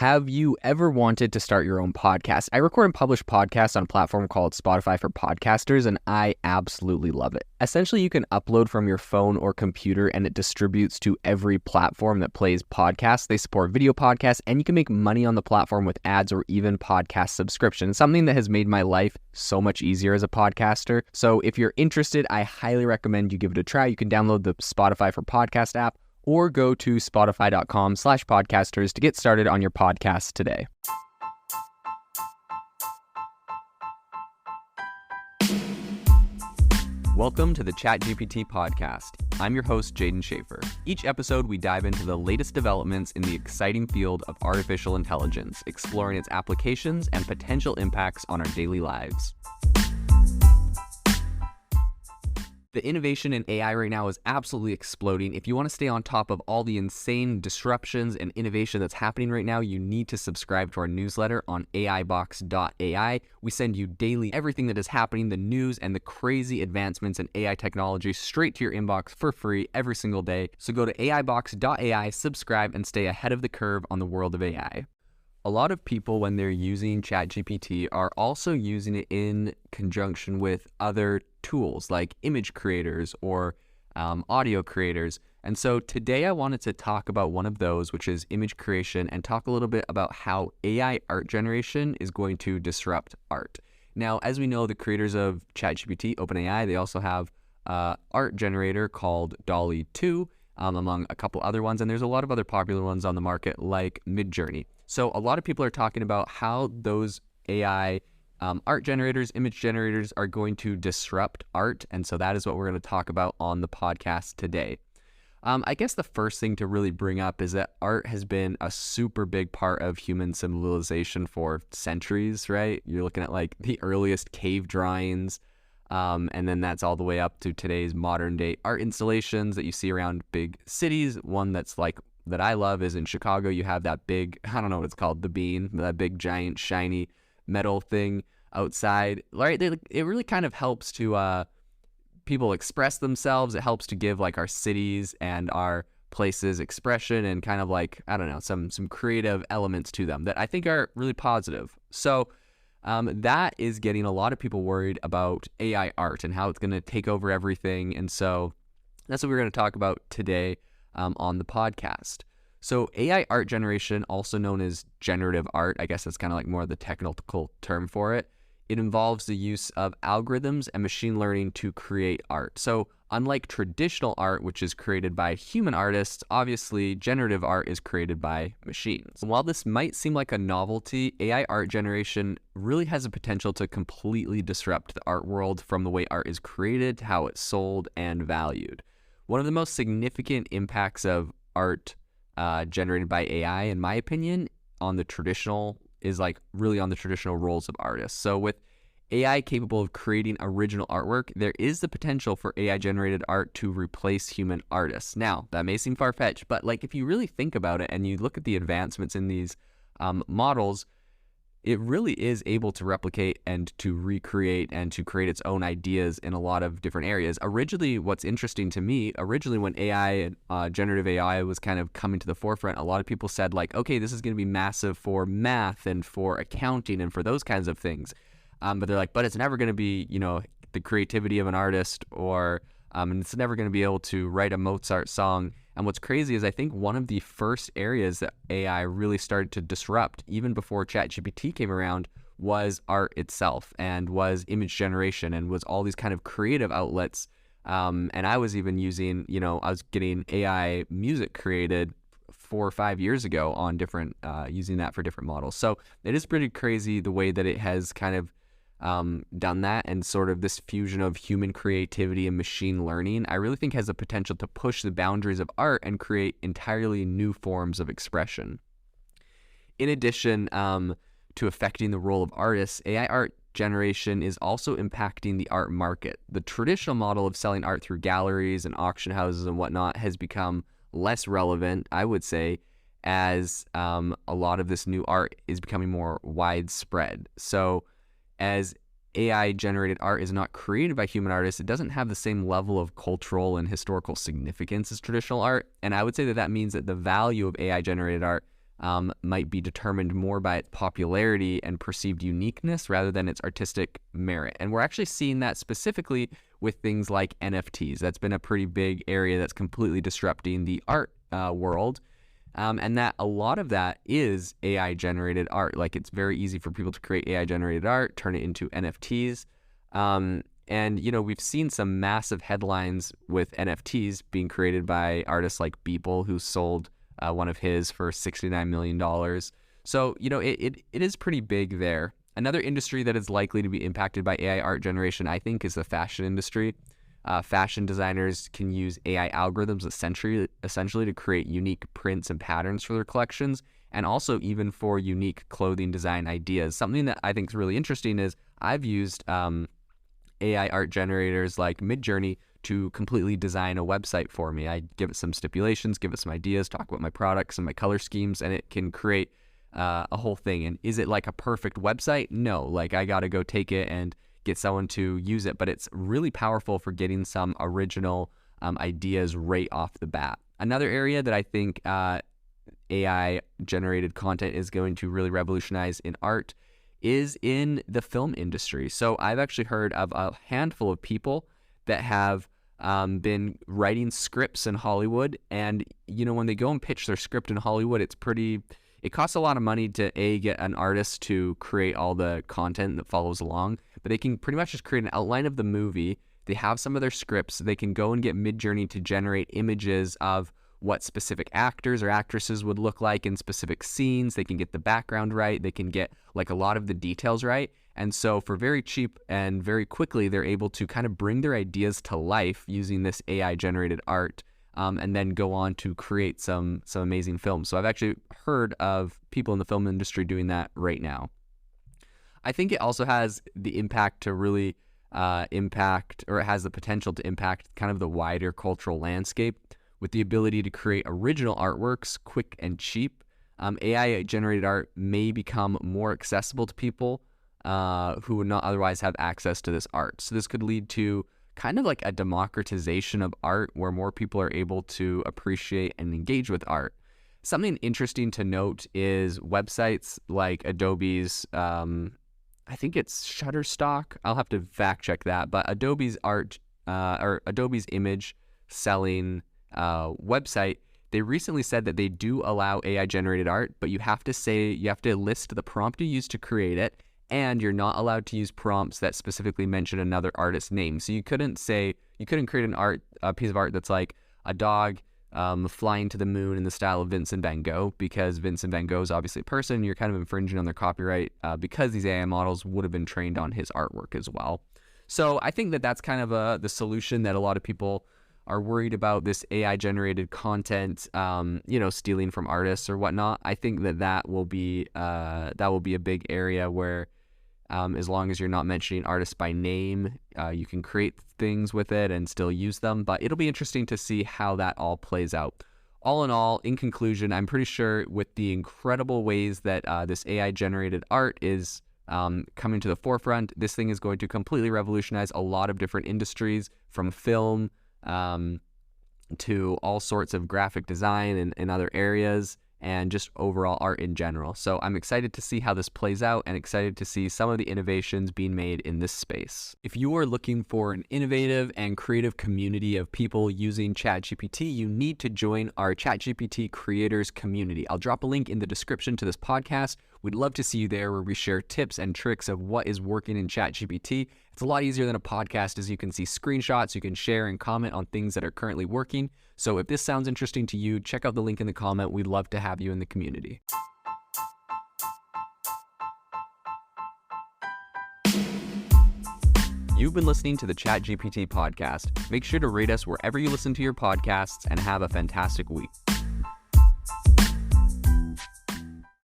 Have you ever wanted to start your own podcast? I record and publish podcasts on a platform called Spotify for Podcasters, and I absolutely love it. Essentially, you can upload from your phone or computer, and it distributes to every platform that plays podcasts. They support video podcasts, and you can make money on the platform with ads or even podcast subscriptions, something that has made my life so much easier as a podcaster. So if you're interested, I highly recommend you give it a try. You can download the Spotify for Podcast app, or go to spotify.com/podcasters to get started on your podcast today. Welcome to the ChatGPT podcast. I'm your host, Jaden Schaefer. Each episode, we dive into the latest developments in the exciting field of artificial intelligence, exploring its applications and potential impacts on our daily lives. The innovation in AI right now is absolutely exploding. If you want to stay on top of all the insane disruptions and innovation that's happening right now, you need to subscribe to our newsletter on AIBox.ai. We send you daily everything that is happening, the news and the crazy advancements in AI technology straight to your inbox for free every single day. So go to AIBox.ai, subscribe, and stay ahead of the curve on the world of AI. A lot of people, when they're using ChatGPT, are also using it in conjunction with other tools like image creators or audio creators. And so today I wanted to talk about one of those, which is image creation, and talk a little bit about how AI art generation is going to disrupt art. Now, as we know, the creators of ChatGPT, OpenAI, they also have an art generator called DALL-E 2, among a couple other ones. And there's a lot of other popular ones on the market like Midjourney. So a lot of people are talking about how those AI art generators, image generators are going to disrupt art. And so that is what we're going to talk about on the podcast today. I guess the first thing to really bring up is that art has been a super big part of human civilization for centuries, right? You're looking at like the earliest cave drawings, and then that's all the way up to today's modern day art installations that you see around big cities. One that's like that I love is in Chicago. You have that big, I don't know what it's called, the bean, that big giant shiny metal thing outside, right? It really kind of helps to people express themselves. It helps to give like our cities and our places expression and kind of like, I don't know, some creative elements to them that I think are really positive. So that is getting a lot of people worried about AI art and how it's going to take over everything. And so that's what we're going to talk about today on the podcast. So AI art generation, also known as generative art, I guess that's kind of like more of the technical term for it. It involves the use of algorithms and machine learning to create art. So unlike traditional art, which is created by human artists, obviously generative art is created by machines. And while this might seem like a novelty, AI art generation really has the potential to completely disrupt the art world, from the way art is created to how it's sold and valued. One of the most significant impacts of art generated by AI, in my opinion, on the traditional roles of artists. So with AI capable of creating original artwork, there is the potential for AI generated art to replace human artists. Now, that may seem far-fetched, but like if you really think about it and you look at the advancements in these models, it really is able to replicate and to recreate and to create its own ideas in a lot of different areas. Originally, what's interesting to me, when AI and generative AI was kind of coming to the forefront, a lot of people said like, okay, this is going to be massive for math and for accounting and for those kinds of things. But they're like, but it's never going to be, the creativity of an artist, or and it's never going to be able to write a Mozart song. And what's crazy is I think one of the first areas that AI really started to disrupt, even before ChatGPT came around, was art itself, and was image generation, and was all these kind of creative outlets. And I was even using, I was getting AI music created 4 or 5 years ago on different, using that for different models. So it is pretty crazy the way that it has kind of done that, and sort of this fusion of human creativity and machine learning, I really think has the potential to push the boundaries of art and create entirely new forms of expression. In addition to affecting the role of artists, AI art generation is also impacting the art market. The traditional model of selling art through galleries and auction houses and whatnot has become less relevant, I would say, as a lot of this new art is becoming more widespread. So as AI generated art is not created by human artists, it doesn't have the same level of cultural and historical significance as traditional art. And I would say that means that the value of AI generated art might be determined more by its popularity and perceived uniqueness rather than its artistic merit. And we're actually seeing that specifically with things like NFTs. That's been a pretty big area that's completely disrupting the art world. And that a lot of that is AI-generated art. Like, it's very easy for people to create AI-generated art, turn it into NFTs. And, we've seen some massive headlines with NFTs being created by artists like Beeple, who sold one of his for $69 million. So, it is pretty big there. Another industry that is likely to be impacted by AI art generation, I think, is the fashion industry. Fashion designers can use AI algorithms essentially to create unique prints and patterns for their collections, and also even for unique clothing design ideas. Something that I think is really interesting is I've used AI art generators like Midjourney to completely design a website for me. I give it some stipulations, give it some ideas, talk about my products and my color schemes, and it can create a whole thing. And is it like a perfect website? No, like I got to go take it and get someone to use it, but it's really powerful for getting some original ideas right off the bat. Another area that I think AI generated content is going to really revolutionize in art is in the film industry. So I've actually heard of a handful of people that have been writing scripts in Hollywood, and when they go and pitch their script in Hollywood, it costs a lot of money to get an artist to create all the content that follows along, but they can pretty much just create an outline of the movie. They have some of their scripts. They can go and get Midjourney to generate images of what specific actors or actresses would look like in specific scenes. They can get the background right. They can get like a lot of the details right. And so for very cheap and very quickly, they're able to kind of bring their ideas to life using this AI generated art, and then go on to create some amazing films. So I've actually heard of people in the film industry doing that right now. I think it also has the impact to really impact, or it has the potential to impact kind of the wider cultural landscape with the ability to create original artworks quick and cheap. AI-generated art may become more accessible to people who would not otherwise have access to this art. So this could lead to kind of like a democratization of art where more people are able to appreciate and engage with art. Something interesting to note is websites like Adobe's, I think it's Shutterstock. I'll have to fact check that, but Adobe's art or Adobe's image selling website, they recently said that they do allow AI generated art, but you have to list the prompt you used to create it, and you're not allowed to use prompts that specifically mention another artist's name. So you couldn't create a piece of art that's like a dog flying to the moon in the style of Vincent van Gogh, because Vincent van Gogh is obviously a person. You're kind of infringing on their copyright because these AI models would have been trained on his artwork as well. So I think that that's kind of the solution that a lot of people are worried about, this AI generated content, stealing from artists or whatnot. I think that will be a big area where, as long as you're not mentioning artists by name, you can create things with it and still use them. But it'll be interesting to see how that all plays out. All in all, in conclusion, I'm pretty sure with the incredible ways that this AI-generated art is coming to the forefront, this thing is going to completely revolutionize a lot of different industries, from film to all sorts of graphic design and other areas, and just overall art in general. So I'm excited to see how this plays out, and excited to see some of the innovations being made in this space. If you are looking for an innovative and creative community of people using ChatGPT, you need to join our ChatGPT creators community. I'll drop a link in the description to this podcast. We'd love to see you there, where we share tips and tricks of what is working in ChatGPT. It's a lot easier than a podcast, as you can see screenshots, you can share and comment on things that are currently working. So if this sounds interesting to you, check out the link in the comment. We'd love to have you in the community. You've been listening to the ChatGPT podcast. Make sure to rate us wherever you listen to your podcasts, and have a fantastic week.